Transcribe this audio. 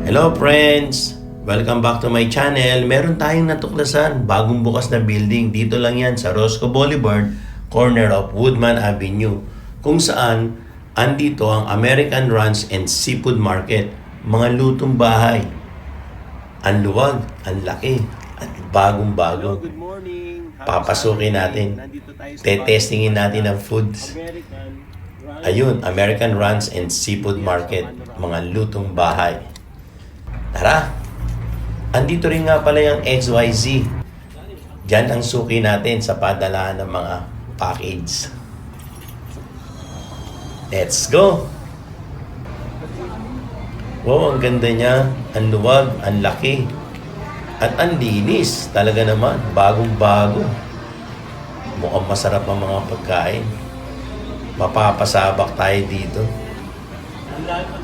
Hello friends! Welcome back to my channel. Meron tayong natuklasan, bagong bukas na building. Dito lang yan sa Roscoe Boulevard, corner of Woodman Avenue. Kung saan, andito ang American Ranch and Seafood Market. Mga lutong bahay. Ang luwag, ang laki, at bagong-bago. Good morning. Papasukin natin. Tetestingin natin ang foods. Ayun, American Ranch and Seafood Market. Mga lutong bahay. Tara! Andito rin nga pala yung XYZ. Diyan ang suki natin sa padalaan ng mga package. Let's go! Wow, ang ganda niya. Ang luwag, ang laki. At ang linis. Talaga naman, bagong-bago. Mukhang masarap ang mga pagkain. Mapapasabak tayo dito. Ang lahat